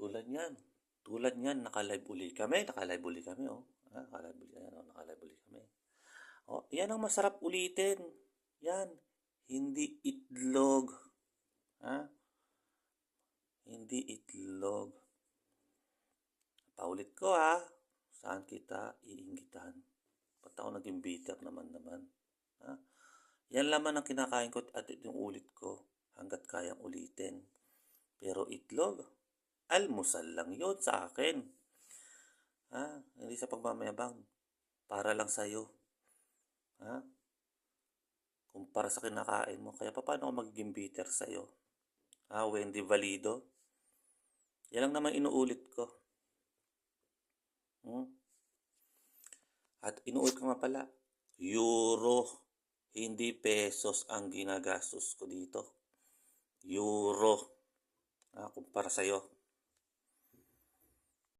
Tulad niyan. Tulad niyan, naka-live uli kami. Naka-live uli kami, oh. Naka-live uli, ayan, oh, naka-live uli kami. Oh, yan ang masarap ulitin. Yan. Hindi itlog. Ha? Hindi itlog. Paulit ko, ha. Saan kita iinggitan? Ba't ako naging bitter naman? Ha? Yan laman ang kinakain ko at yung ulit ko hanggat kayang ulitin. Pero itlog, almusal lang yun sa akin. Ha? Hindi sa pagmamayabang. Para lang sa'yo. Ha? Kumpara sa kinakain mo. Kaya paano ako magiging bitter sa'yo? Ha, Wendy Valido? Yan lang naman inuulit ko. At inuulit ko nga pala, euro, hindi pesos ang ginagastos ko dito. Euro. Kumpara sa'yo.